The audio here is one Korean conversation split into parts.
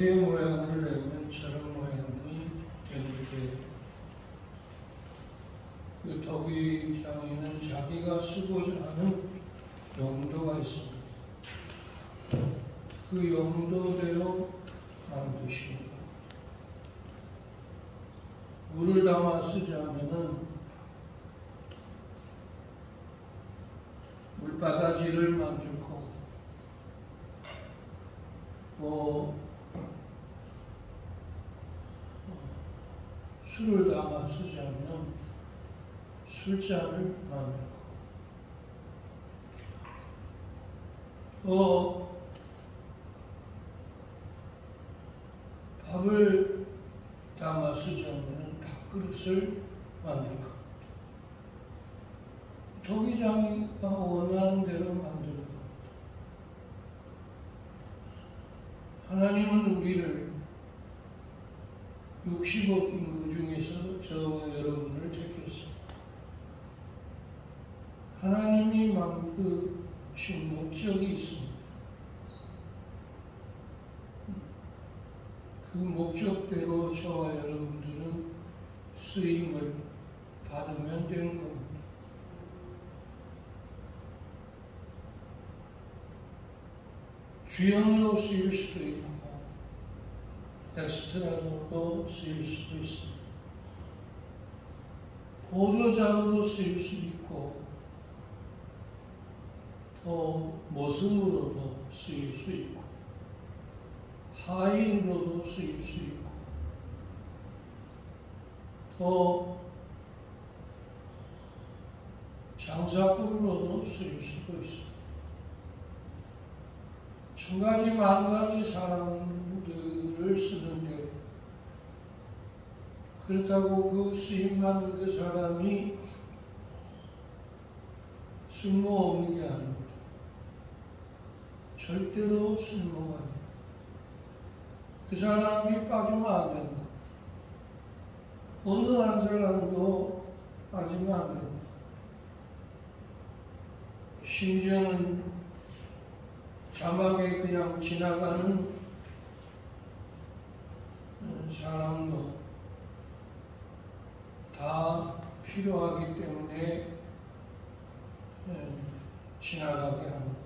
이렇게 모양을 내면 저런 모양이 되는데, 그 토기장에는 자기가 쓰고자 하는 용도가 있습니다. 그 용도대로 만드십니다. 물을 담아 쓰자면은 물바가지를 만들고, 또 술을 담아 쓰자면 술잔을 만들고, 또 밥을 담아 쓰자면 밥그릇을 만들고, 토기장이가 원하는 대로 만드는 겁니다. 하나님은 우리를 60억 인구 중에서 저와 여러분을 택했습니다. 하나님이 만드신 목적이 있습니다. 그 목적대로 저와 여러분들은 쓰임을 받으면 되는 겁니다. 주연으로 쓰일 수도 있고 엑스트라로도 쓰일 수도 있습니다. 보조자로도 쓰일 수 있고 또 모습으로도 쓰일 수 있고 하인으로도 쓰일 수 있고 또 장사꾼으로도 쓰일 수도 있습니다. 천가지 만가지 사람들을 쓰는데, 그렇다고 그 쓰임받는 그 사람이 쓸모없는 게 아닙니다. 절대로 쓸모가 아닙니다. 그 사람이 빠지면 안 됩니다. 어느 한 사람도 빠지면 안 됩니다. 심지어는 자막에 그냥 지나가는 사람도 다 필요하기 때문에 지나가게 합니다.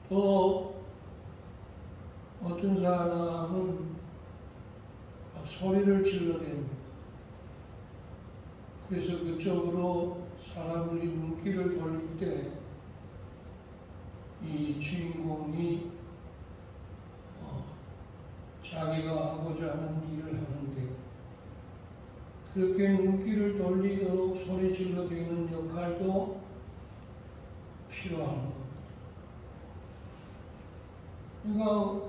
또 어떤 사람은 소리를 질러댑니다. 그래서 그쪽으로 사람들이 눈길을 돌릴 때 이 주인공이 자기가 하고자 하는 일을 하는데, 그렇게 눈길을 돌리도록 소리 질러대는 역할도 필요한 겁니다. 그러니까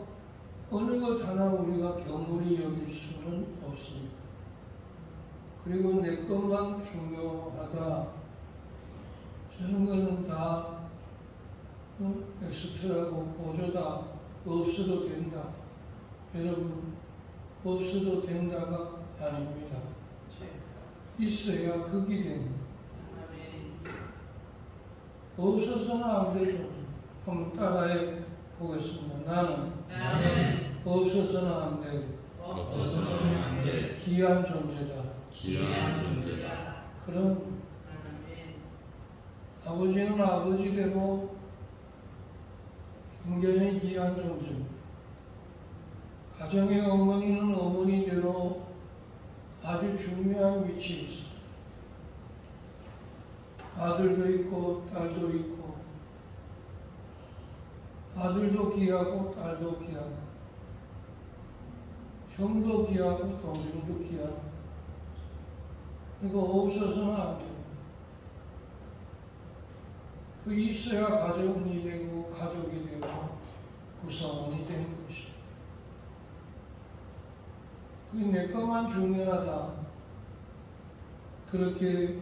어느 것 하나 우리가 경홀히 여길 수는 없습니다. 그리고 내 것만 중요하다, 저런 거는 다 엑스트라고 보조다, 없어도 된다. 여러분, 없어도 된다가 아닙니다. 있어야 극이 됩니다. 없어서는 안 되죠. 한번 따라해 보겠습니다. 나는 없어서는 안 돼. 귀한 존재다. 그럼 아버지는 아버지대로 굉장히 귀한 존재입니다. 가정의 어머니는 어머니대로 아주 중요한 위치에 있습니다. 아들도 있고 딸도 있고, 아들도 귀하고 딸도 귀하고, 형도 귀하고 동생도 귀하고, 이거 없어서는 안 됩니다. 그 있어야 가정이 되고 가족이 되고 구성원이 되는 것입니다. 그게 내 것만 중요하다, 그렇게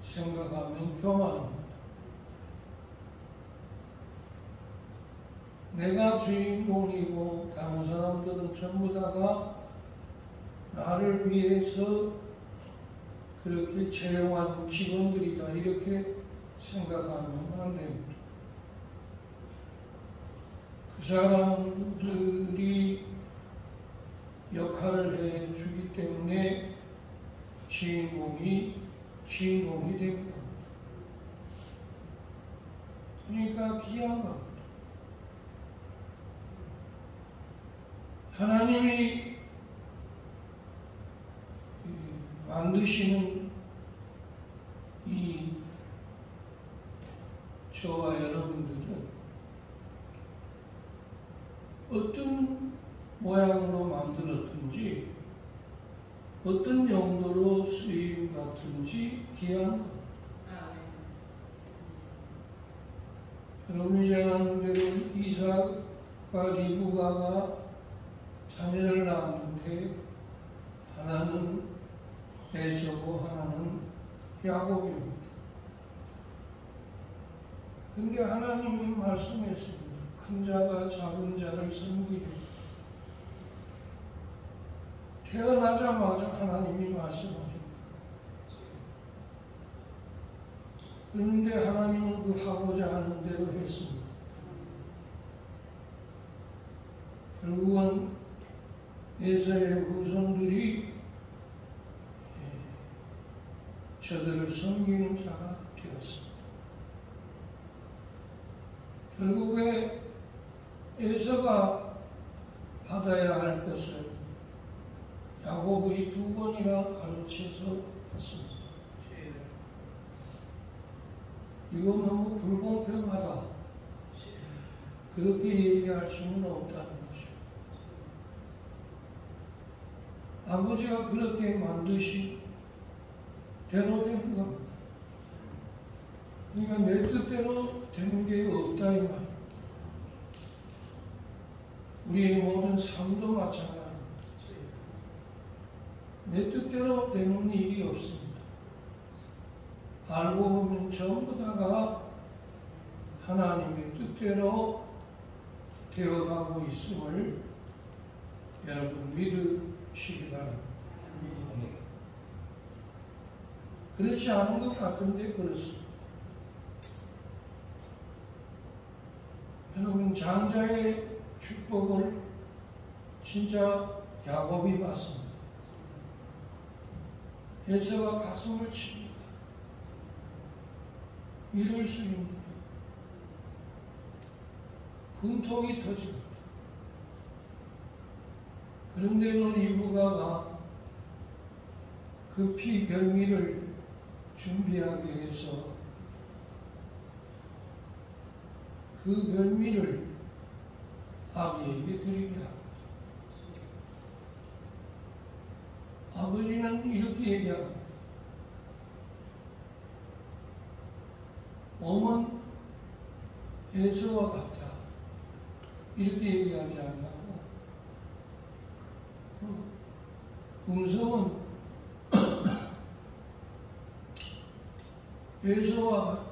생각하면 교만입니다. 내가 주인공이고 다른 사람들은 전부 다가 나를 위해서 그렇게 채용한 직원들이다, 이렇게 생각하면 안 됩니다. 그 사람들이 역할을 해주기 때문에 주인공이 된 겁니다. 그러니까 귀한 겁니다. 하나님이 만드시는 이 저와 여러분들은 어떤 모양으로 만들었든지 어떤 용도로 쓰임 받든지 귀한 겁니다. 여러분이 잘 아는 대로 이삭과 리브가가 자녀를 낳았는데 하나는 에서고 하나는 야곱입니다. 그런데 하나님이 말씀했습니다. 큰 자가 작은 자를 섬기려. 태어나자마자 하나님이 말씀하십니다. 그런데 하나님은 그 하고자 하는 대로 했습니다. 결국은 에서의 후손들이 저들을 섬기는 자가 되었습니다. 결국에 에서가 받아야 할 것을 야곱이 2번이나 가르쳐서 받습니다. 이거 너무 불공평하다. 그렇게 얘기할 수는 없다는 거죠. 아버지가 그렇게 만드신 대로 되는 겁니다. 그러니까 내 뜻대로 되는 게 없다 이 말이에요. 우리의 모든 삶도 마찬가지입니다. 내 뜻대로 되는 일이 없습니다. 알고 보면 전부 다가 하나님의 뜻대로 되어가고 있음을 여러분 믿으시기 바랍니다. 그렇지 않은 것 같은데 그렇습니다. 여러분 장자의 축복을 진짜 야곱이 받습니다. 에서가 가슴을 칩니다. 이럴 수 있느냐. 분통이 터집니다. 그런데는 리브가가 급히 별미를 준비하기 위해서 그 별미를 아비에게 드리게 합니다. 아버지는 이렇게 얘기합니다. 몸은 에서와 같다. 이렇게 얘기하지 않냐고. 음성은 에서와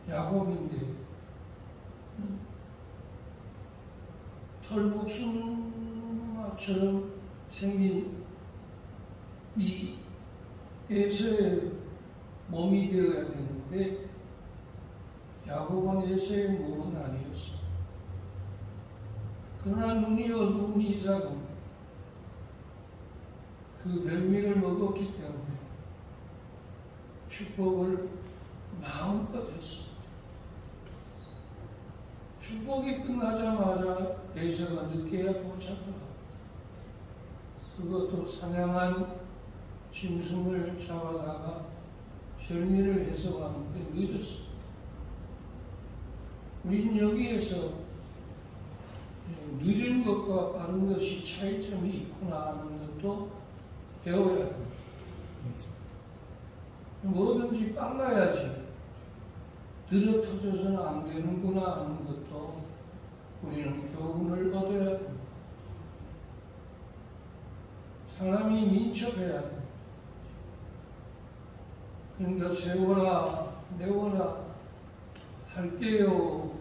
야곱인데 털복숭아처럼 생긴 이 에서의 몸이 되어야 되는데 야곱은 에서의 몸은 아니었습니다. 그러나 눈이 어두운 이삭은 그 별미를 먹었기 때문에 축복을 마음껏 했습니다. 축복이 끝나자마자 에서가 늦게야 도착을 합니다. 그것도 사냥한 짐승을 잡아다가 별미를 해서 왔는데 늦었습니다. 우리는 여기에서 늦은 것과 빠른 것이 차이점이 있구나 하는 것도 배워야 합니다. 뭐든지 빨라야지 들어터져서는 안 되는구나 하는 것도 우리는 교훈을 얻어야 됩니다. 사람이 민첩해야 됩니다. 그러니까 세워라, 내워라, 할게요.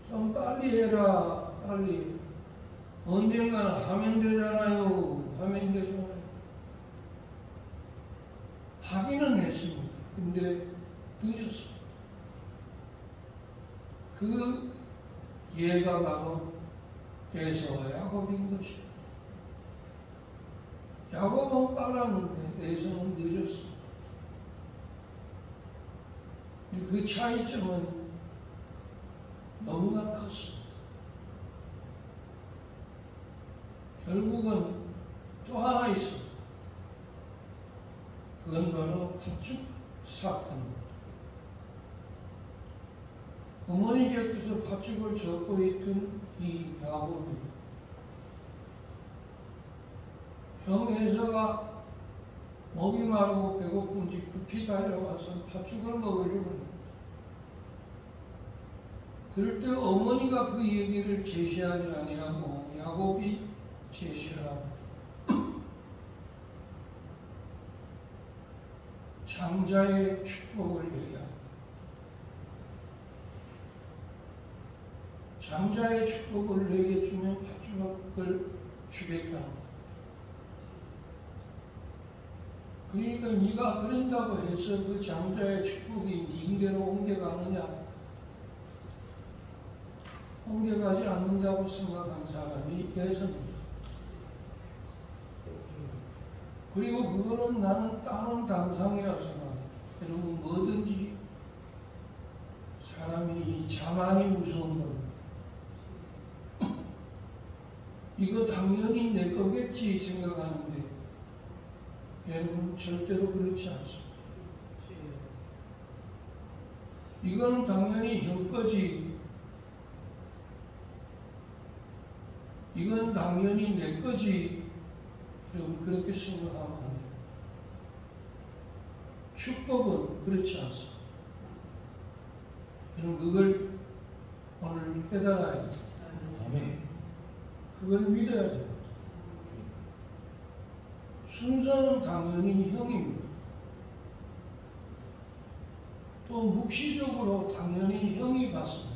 좀 빨리 해라, 빨리. 언젠가는 하면 되잖아요. 하기는 했습니다. 근데 늦었습니다. 그 얘가 바로 에서와 야곱인 것이야. 야곱은 빨랐는데 에서는 늦었어. 그 차이점은 너무나 컸습니다. 결국은 또 하나 있어. 그건 바로 팥죽 사건입니다. 어머니 곁에서 팥죽을 젓고 있던 이 야곱이 형 에서가 목이 마르고 배고픈지 급히 달려와서 팥죽을 먹으려고 합니다. 그럴 때 어머니가 그 얘기를 제시하지 아니하고 야곱이 제시를 합니다. 장자의 축복을 얘기합니다. 장자의 축복을 내게 주면 팥죽을 주겠다. 그러니까 네가 그런다고 해서 그 장자의 축복이 네인대로 옮겨가느냐? 옮겨가지 않는다고 생각한 사람이 예수입니다. 그리고 그거는 나는 따는 당상이라고 생각합니다. 여러분 뭐든지 사람이 자만이 무서운 겁니다. 이거 당연히 내 거겠지 생각하는데 여러분 절대로 그렇지 않습니다. 이거는 당연히 형 거지. 이건 당연히 내 거지. 여러분 그렇게 생각하면 안 돼요. 축복은 그렇지 않습니다. 여러분 그걸 오늘 깨달아야 됩니다. 그걸 믿어야 됩니다. 순서는 당연히 형입니다. 또 묵시적으로 당연히 형이 받습니다.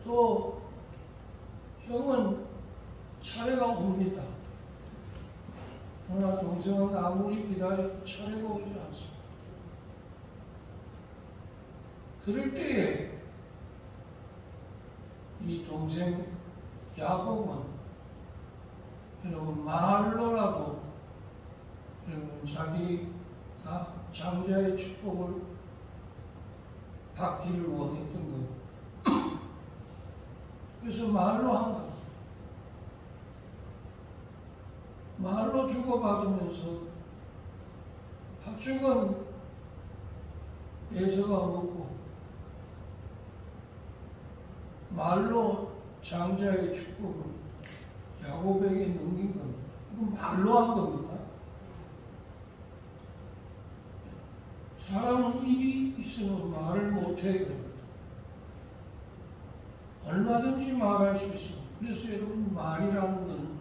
또 형은 차례가 옵니다. 그러나 동생은 아무리 기다려도 차례가 오지 않습니다. 그럴 때에 이 동생 야곱은 여러분 말로라도 여러분 자기가 장자의 축복을 받기를 원했던 겁니다. 그래서 말로 한 겁니다. 말로 주고받으면서 팥죽은 에서가 먹고 말로 장자의 축복을 야곱에게 넘긴 겁니다. 이건 말로 한 겁니다. 사람은 입이 있으면 말을 못해 그럽니다. 얼마든지 말할 수 있습니다. 그래서 여러분 말이라는 것은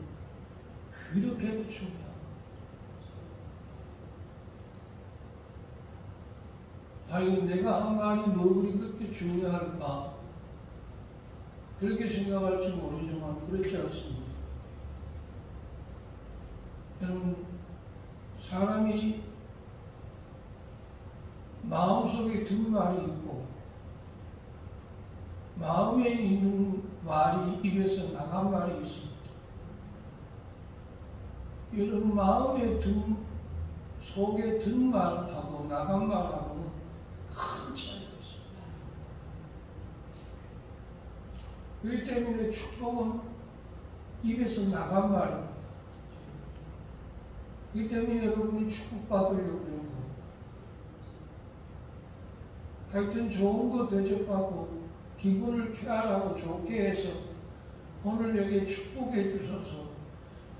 그렇게도 중요합니다. 아이고 내가 한 말이 뭐 그렇게 중요할까? 그렇게 생각할지 모르지만 그렇지 않습니다. 여러분 사람이 마음속에 든 말이 있고 마음에 있는 말이 입에서 나간 말이 있습니다. 여러분 마음에 든 속에 든 말하고 나간 말하고는 큰 차이가 있습니다. 그렇기 때문에 축복은 입에서 나간 말입니다. 그렇기 때문에 여러분이 축복받으려고 그런 겁니다. 하여튼 좋은 거 대접하고 기분을 쾌활하고 좋게 해서 오늘 내게 축복해 주셔서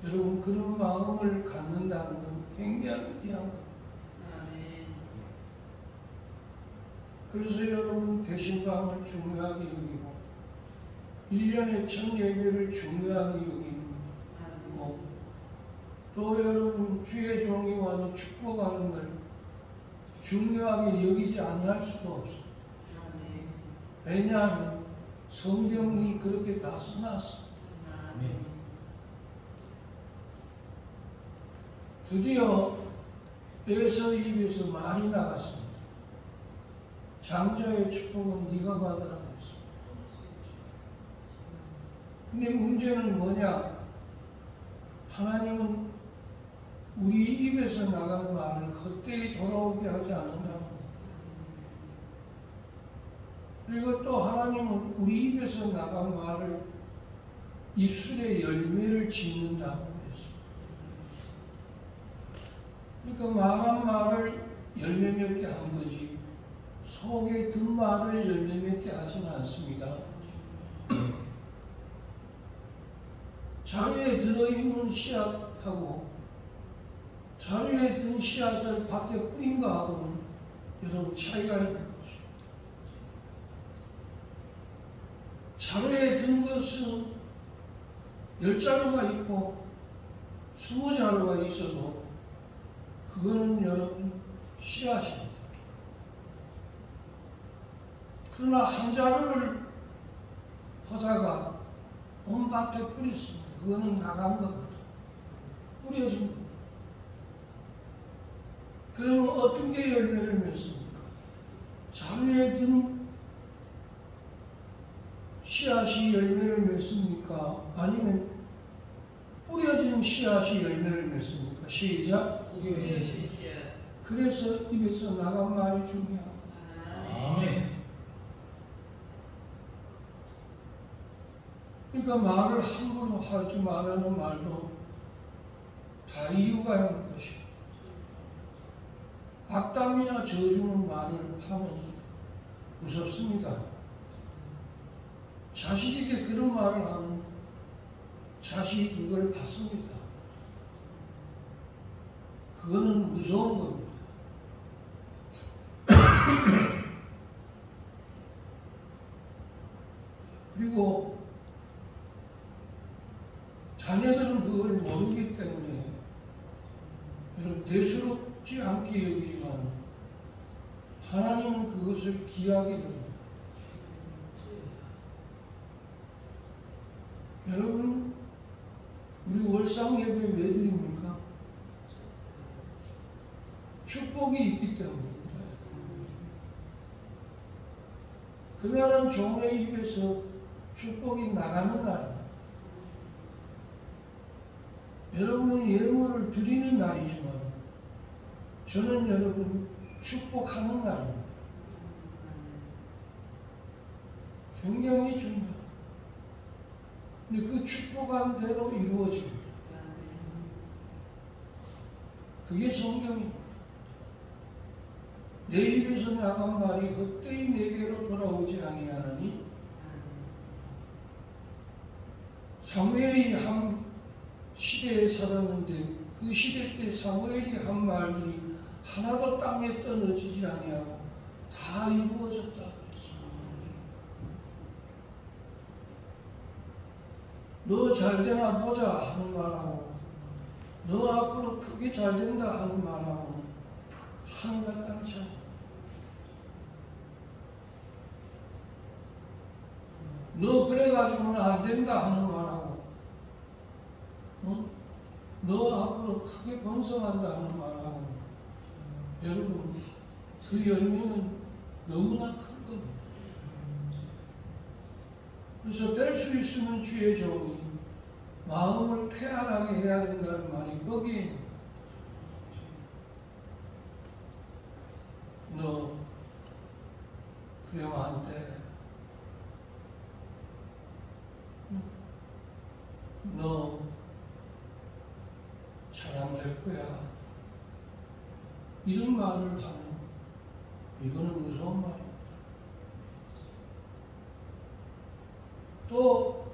여러분 그런 마음을 갖는다는 건 굉장히 귀한 겁니다. 그래서 여러분 대신방을 중요하게 여기고 1년에 첫 예배를 중요하게 여기고 또 여러분 주의 종이 와서 축복하는 걸 중요하게 여기지 않을 수가 없습니다. 왜냐하면 성경이 그렇게 다 써놨습니다. 드디어 에서 입에서 말이 나갔습니다. 장자의 축복은 네가 받으라고 했어. 근데 문제는 뭐냐? 하나님은 우리 입에서 나간 말을 헛되이 돌아오게 하지 않는다고. 그리고 또 하나님은 우리 입에서 나간 말을 입술에 열매를 짓는다고 그랬습니다. 그러니까 말한 말을 열매 맺게 한 거지 속에 든 말을 열매 맺게 하지는 않습니다. 자루에 들어있는 씨앗하고 자루에 든 씨앗을 밖에 뿌린 거하고는 여러분 차이가 있는 거죠. 자루에 든 것은 10자루가 있고 20자루가 있어도 그거는 여러분 씨앗입니다. 그러나 한 자루를 퍼다가 온 밭에 뿌렸습니다. 그거는 나간 겁니다. 뿌려진 겁니다. 그러면 어떤 게 열매를 맺습니까? 자루에 든 씨앗이 열매를 맺습니까? 아니면 뿌려진 씨앗이 열매를 맺습니까? 시작. 뿌려진 씨앗. 그래서 입에서 나간 말이 중요합니다. 아멘. 그러니까 말을 함부로 하지 말라는 말도 다 이유가 있는 것이고 악담이나 저주는 말을 하면 무섭습니다. 자식에게 그런 말을 하면 자식이 그걸 받습니다. 그거는 무서운 겁니다. 그리고 자녀들은 그걸 모르기 때문에 여러분 대수롭지 않게 여기지만 하나님은 그것을 귀하게 여깁니다. 여러분 우리 월상 예배 왜 드립니까? 축복이 있기 때문입니다. 그날은 종의 입에서 축복이 나가는 날입니다. 여러분은 예물을 드리는 날이지만 저는 여러분 축복하는 날입니다. 굉장히 중요합니다. 근데 그 축복한 대로 이루어집니다. 그게 성경입니다. 내 입에서 나간 말이 헛되이 내게로 돌아오지 아니하나니 사무엘이 한 시대에 살았는데 그 시대 때 사무엘이 한 말들이 하나도 땅에 떨어지지 아니하고 다 이루어졌다. 너 잘되나 보자 하는 말하고 너 앞으로 크게 잘된다 하는 말하고 하늘과 땅 차이. 너 그래가지고는 안 된다 하는 말하고 너 앞으로 크게 번성한다 하는 말하고 여러분 그 열매는 너무나 큰 겁니다. 그래서 될 수 있으면 주의 종이 마음을 쾌활하게 해야 된다는 말이 거기에 너 그러면 안 돼. 너 잘 안 될 거야. 이런 말을 하면 이거는 무서운 말입니다. 또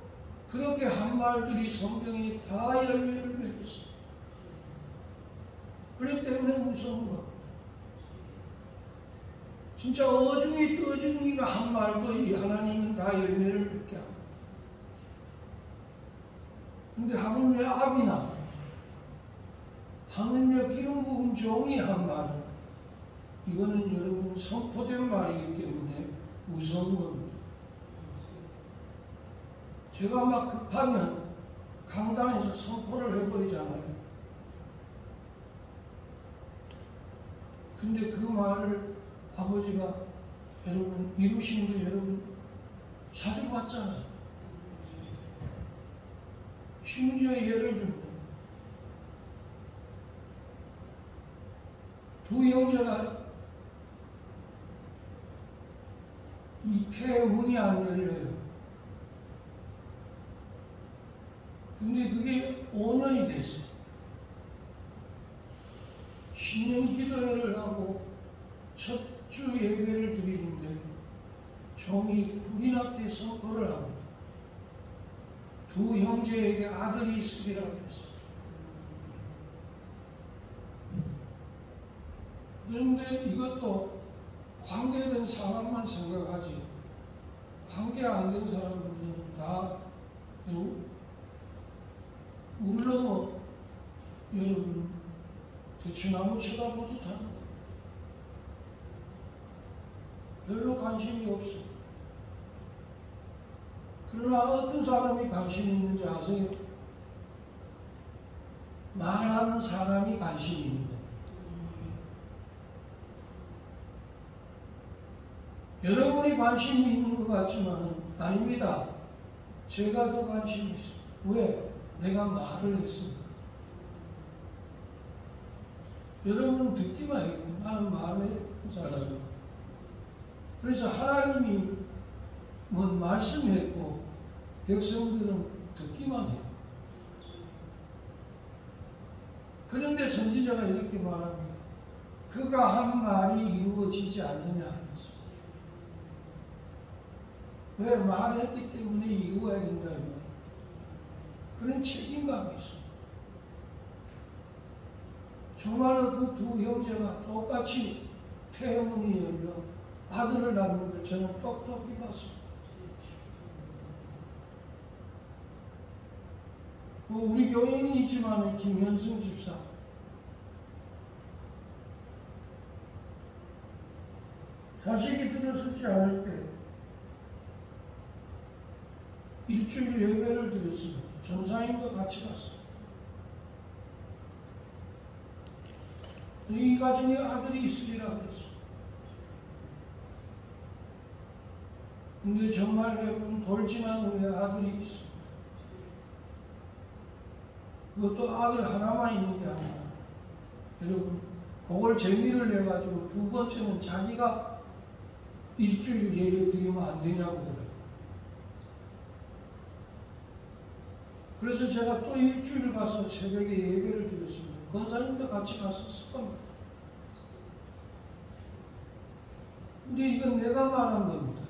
그렇게 한 말들이 성경에 다 열매를 맺었어요. 그렇기 때문에 무서운 겁니다. 진짜 어중이가 한 말도 이 하나님은 다 열매를 맺게 합니다. 근데 하물며 아비나 하물며 기름 부은 종이 한 말은 이거는 여러분 선포된 말이기 때문에 무서운 겁니다. 제가 막 급하면 강단에서 선포를 해버리잖아요. 근데 그 말을 아버지가 여러분 이루신 거 여러분 자주 봤잖아요. 심지어 예를 들면 두 형제가 이 태문이 안 열려요. 근데 그게 5년이 됐어요. 신년 기도회를 하고 첫 주 예배를 드리는데 종이 불이 나게 선포를 합니다. 두 형제에게 아들이 있으리라고 했어요. 그런데 이것도 관계된 사람만 생각하지 관계 안 된 사람들은 다 물론 여러분 대추나무 쳐다보듯 하는 거 별로 관심이 없어. 그러나 어떤 사람이 관심이 있는지 아세요? 말하는 사람이 관심이 있는 거예요. 여러분이 관심이 있는 것 같지만 아닙니다. 제가 더 관심이 있습니다. 왜? 내가 말을 했으니까. 여러분은 듣기만 했고 나는 말을 잘하고. 그래서 하나님이 말씀했고 백성들은 듣기만 해요. 그런데 선지자가 이렇게 말합니다. 그가 한 말이 이루어지지 않느냐 하면서. 왜? 말했기 때문에 이루어야 된다. 그런 책임감이 있습니다. 정말로 그 두 형제가 똑같이 태문이 열려 아들을 낳는 걸 저는 똑똑히 봤습니다. 우리 교인이지만 김현승 집사 자식이 들어서지 않을 때 일주일 예배를 드렸습니다. 전사님과 같이 갔습니다. 이 가정에 아들이 있으리라고 했습니다. 근데 정말 여러분 돌 지난 후에 아들이 있습니다. 그것도 아들 하나만 있는 게 아니라 여러분 그걸 재미를 내가지고 두 번째는 자기가 일주일 예배 드리면 안 되냐고 그래요. 그래서 제가 또 일주일 가서 새벽에 예배를 드렸습니다. 권사님도 같이 갔었을 겁니다. 근데 이건 내가 말한 겁니다.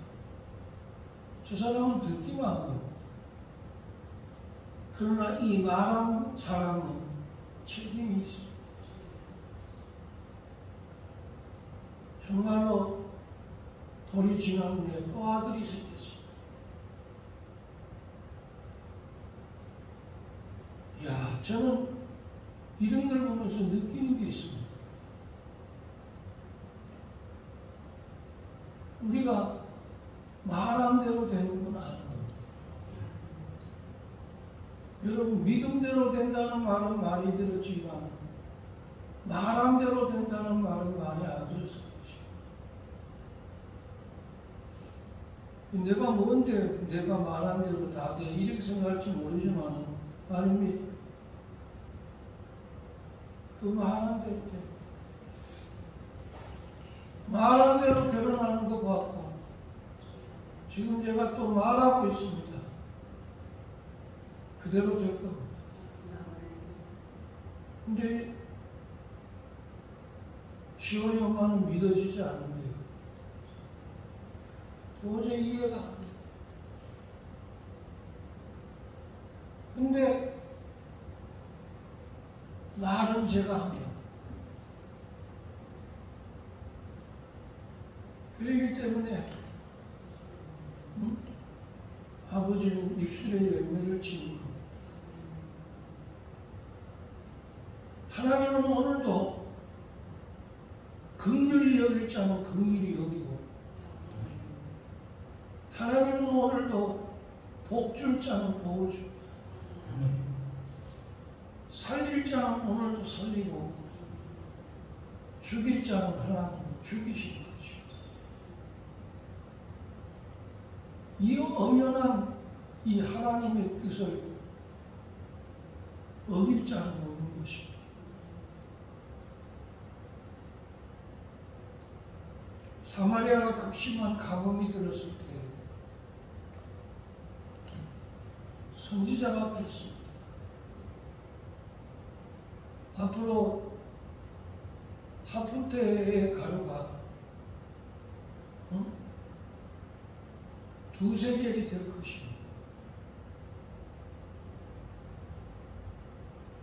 저 사람은 듣기만 한 겁니다. 그러나 이 말한 사람은 책임이 있습니다. 정말로 돌이 지난 후에 또 아들이 생겼습니다. 야, 저는 이런 걸 보면서 느끼는 게 있습니다. 우리가 말한 대로 되는 건 아닌 겁니다. 여러분, 믿음대로 된다는 말은 많이 들었지만 말한 대로 된다는 말은 많이 안 들었을 것이에요. 내가 뭔데 내가 말한 대로 다 돼 이렇게 생각할지 모르지만 아닙니다. 그 말한 대로 돼. 말한 대로 결혼하는 것 같고 지금 제가 또 말하고 있습니다. 그대로 될 겁니다. 근데 시원이 엄마는 믿어지지 않는데요. 도저히 이해가 안 돼요. 근데 말은 제가 합니다. 그렇기 때문에 아버지는 입술에 열매를 치는 것. 하나님은 오늘도 긍휼히 여길 자는 긍휼히 여기고 하나님은 오늘도 복 줄 자는 복을 줍니다. 살릴 자는 오늘도 살리고 죽일 자는 하나님은 죽이시는 것입니다. 이 엄연한 이 하나님의 뜻을 어길 자는 없는 것입니다. 사마리아가 극심한 가뭄이 들었을 때 선지자가 그랬습니다. 앞으로 하푼테의 가루가 두세 개이 될 것입니다.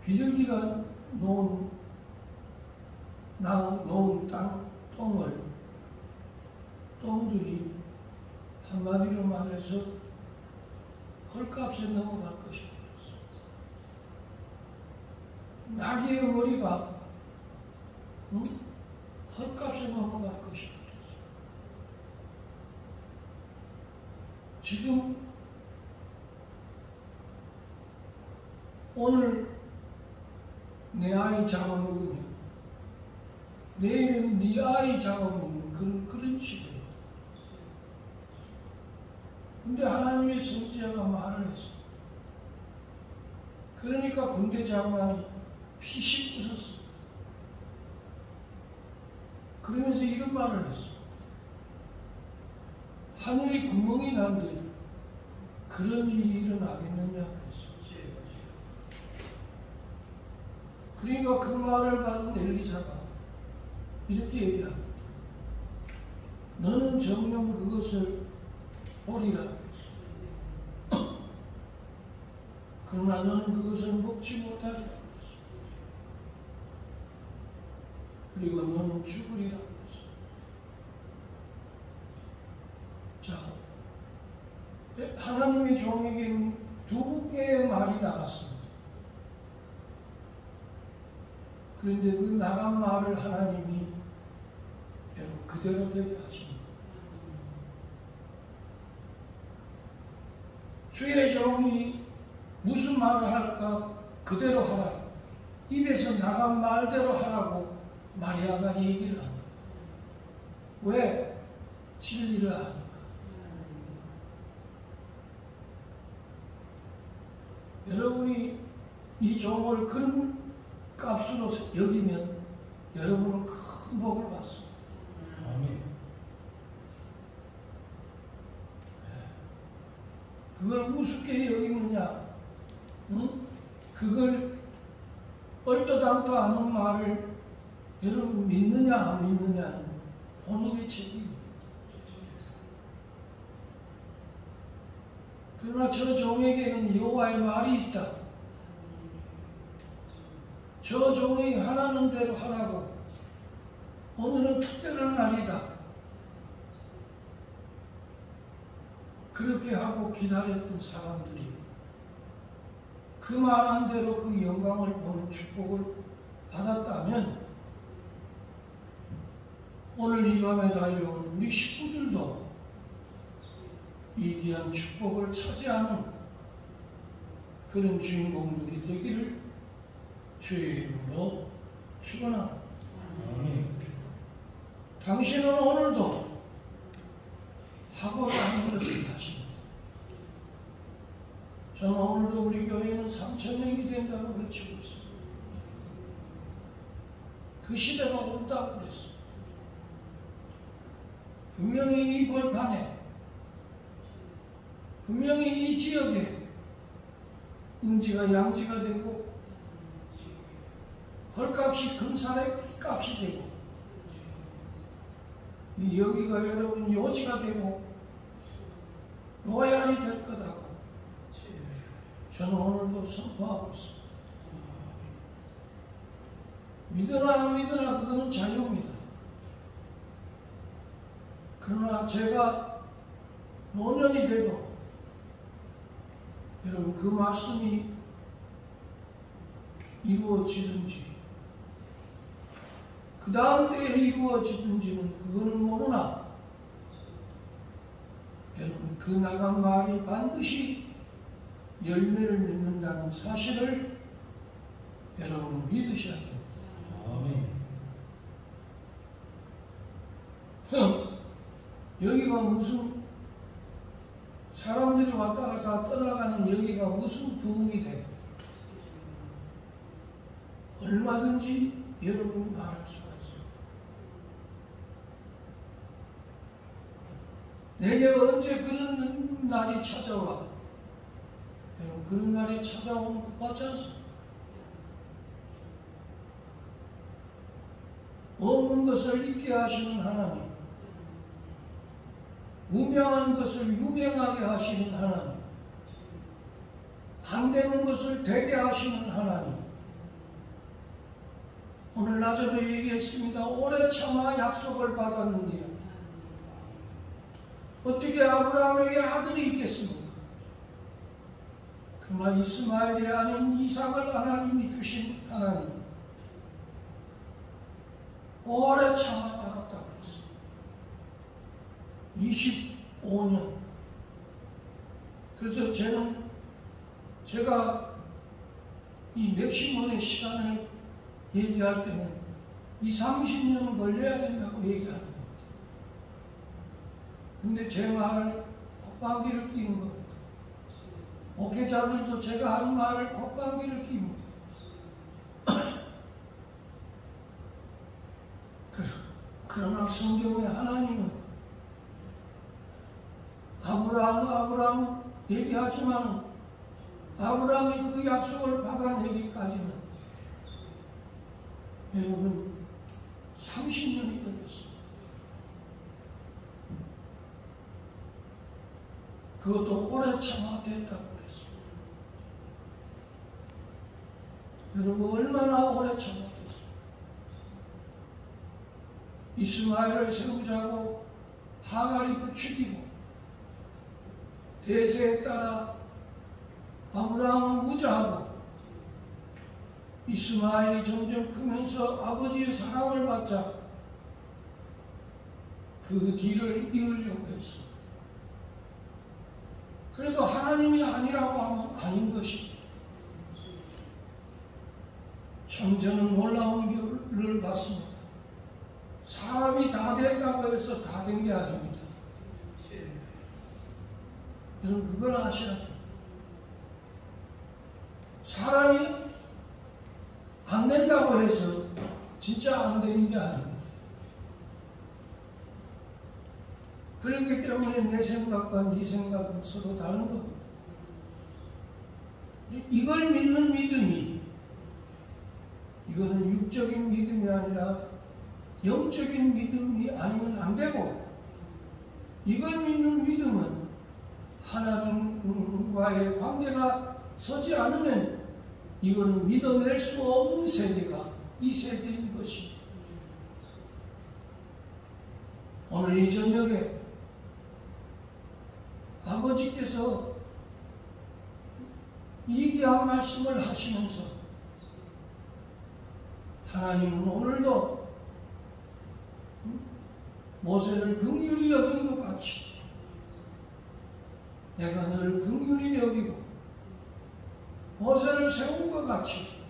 비둘기가 놓은 똥들이 한마디로 말해서 헐값에 넘어갈 것입니다. 나귀의 머리가 헐값에 넘어갈 것입니다. 지금 오늘 내 아이 잡아먹으면 내일은 네 아이 잡아먹는 그런 시대예요. 근데 하나님의 선지자가 말을 했어요. 그러니까 군대 장관이 피식 웃었어요. 그러면서 이런 말을 했어요. 하늘이 구멍이 난데 그런 일이 일어나겠느냐 그랬어요. 그러니까 그 말을 받은 엘리사가 이렇게 얘기합니다. 너는 정녕 그것을 보리라 그랬어요. 그러나 너는 그것을 먹지 못하리라 그랬어요. 그리고 너는 죽으리라 그랬어요. 자, 하나님의 종에게는 두 개의 말이 나갔습니다. 그런데 그 나간 말을 하나님이 여러분 그대로 되게 하십니다. 주의 종이 무슨 말을 할까 그대로 하라. 입에서 나간 말대로 하라고 마리아가 얘기를 합니다. 왜? 진리를 하니까. 여러분이 이 종을 그런 값으로 여기면 여러분은 큰 복을 받습니다. 아멘. 그걸 우습게 여기느냐, 그걸 얼토당토 않은 말을 여러분 믿느냐 안 믿느냐는 본인의 책임입니다. 그러나 저 종에게는 여호와의 말이 있다. 저 종이 하라는 대로 하라고. 오늘은 특별한 날이다. 그렇게 하고 기다렸던 사람들이 그 말한 대로 그 영광을 보는 축복을 받았다면 오늘 이 밤에 달려온 우리 식구들도 이 귀한 축복을 차지하는 그런 주인공들이 되기를 주의 이름으로 축원합니다. 당신은 오늘도 하고자 하는 것을 하십니다. 저는 오늘도 우리 교회는 3,000명이 된다고 외치고 있습니다. 그 시대가 온다고 그랬습니다. 분명히 이 벌판에, 분명히 이 지역에 인지가 양지가 되고 헐값이 금살의 값이 되고 여기가 여러분 요지가 되고 로얄이 될 거다고 저는 오늘도 선포하고 있습니다. 믿으나 안 믿으나 그거는 자유입니다. 그러나 제가 노년이 돼도 여러분 그 말씀이 이루어지든지 그 다음 때에 이루어지든지는 그거는 모르나 여러분 그 나간 말이 반드시 열매를 맺는다는 사실을 여러분은 믿으셔야 됩니다. 아멘. 여기가 무슨 사람들이 왔다 갔다 떠나가는 여기가 무슨 부흥이 돼? 얼마든지 여러분 말할 수가 있어요. 내게 언제 그런 날이 찾아와? 여러분, 그런 날이 찾아오는 것 같지 않습니까? 없는 것을 있게 하시는 하나님, 무명한 것을 유명하게 하시는 하나님, 안 되는 것을 되게 하시는 하나님. 오늘 낮에도 얘기했습니다. 오래 참아 약속을 받았느니라. 어떻게 아브라함에게 아들이 있겠습니까? 그만 이스마엘이 아닌 이삭을 하나님이 주신 하나님. 오래 참아 받았다고 했습니다. 25년. 그래서 제가 이 몇십 년의 시간을 얘기할 때는 20-30년은 걸려야 된다고 얘기하는 겁니다. 근데 제 말을 콧방귀를 끼는 겁니다. 목회자들도 제가 한 말을 콧방귀를 낍니다. 그러나 성경의 하나님은 아브라함 얘기하지만 아브라함이 그 약속을 받아내기까지는 여러분 30년이 걸렸습니다. 그것도 오래 참아 됐다고 그랬습니다. 여러분 얼마나 오래 참았겠습니까? 이스마엘을 세우자고 하갈이 부추기고 대세에 따라 아브라함은 무자하고 이스마엘이 점점 크면서 아버지의 사랑을 받자 그 뒤를 이으려고 했습니다. 그래도 하나님이 아니라고 하면 아닌 것입니다. 참 저는 놀라운 결을 봤습니다. 사람이 다 됐다고 해서 다 된 게 아닙니다. 여러분 그걸 아셔야 됩니다. 사람이 안 된다고 해서 진짜 안 되는 게 아닙니다. 그렇기 때문에 내 생각과 네 생각은 서로 다른 겁니다. 이걸 믿는 믿음이 이거는 육적인 믿음이 아니라 영적인 믿음이 아니면 안 되고 이걸 믿는 믿음은 하나님과의 관계가 서지 않으면 이거는 믿어낼 수 없는 세계가 이 세계인 것입니다. 오늘 이 저녁에 아버지께서 이 귀한 말씀을 하시면서 하나님은 오늘도 모세를 긍휼히 여긴 것 같이 내가 너를 긍휼히 여기고 모세를 세운 것 같이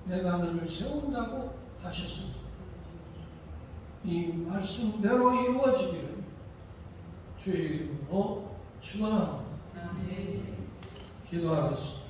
내가 너를 세운다고 하셨습니다. 이 말씀대로 이루어지기를 주의 이름으로 축원합니다. 기도하겠습니다.